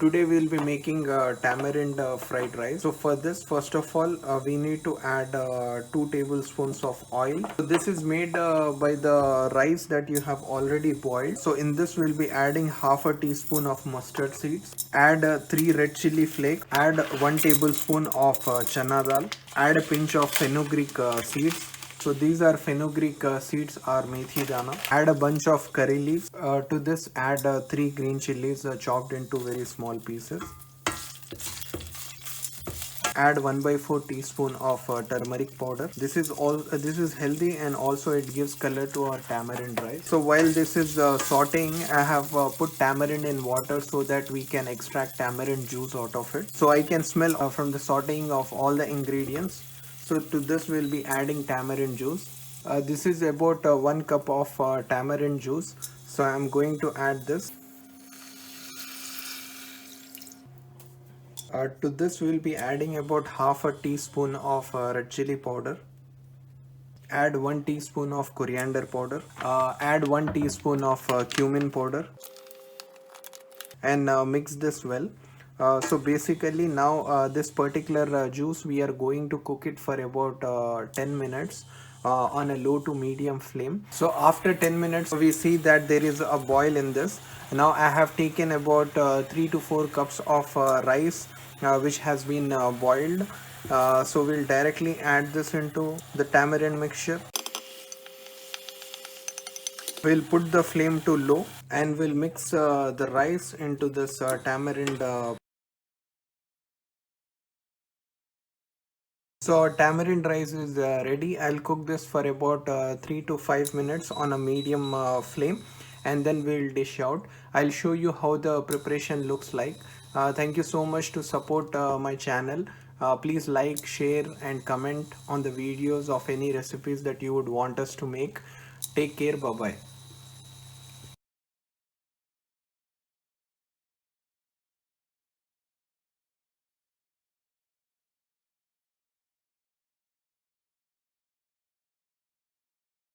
today we'll be making tamarind fried rice. So for this, first of all, we need to add 2 tablespoons of oil. So this is made by the rice that you have already boiled. So in this we'll be adding half a teaspoon of mustard seeds. Add 3 red chili flakes. Add 1 tablespoon of chana dal. Add a pinch of fenugreek seeds. So these are fenugreek seeds or methi dana. Add a bunch of curry leaves. To this add 3 green chilies chopped into very small pieces. Add 1 by 4 teaspoon of turmeric powder. This is healthy and also it gives color to our tamarind rice. So while this is sauteing, I have put tamarind in water so that we can extract tamarind juice out of it. So I can smell from the sauteing of all the ingredients. So to this we'll be adding tamarind juice. This is about 1 cup of tamarind juice. So I'm going to add this. To this we'll be adding about half a teaspoon of red chili powder. Add 1 teaspoon of coriander powder. Add 1 teaspoon of cumin powder. And mix this well. So basically now this particular juice we are going to cook it for about 10 minutes on a low to medium flame. So after 10 minutes we see that there is a boil in this. Now I have taken about 3 to 4 cups of rice which has been boiled. So we'll directly add this into the tamarind mixture. We'll put the flame to low and we'll mix the rice into this tamarind. So our tamarind rice is ready. I'll cook this for about 3 to 5 minutes on a medium flame and then we'll dish out. I'll show you how the preparation looks like. Thank you so much to support my channel. Please like, share and comment on the videos of any recipes that you would want us to make. Take care. Bye bye.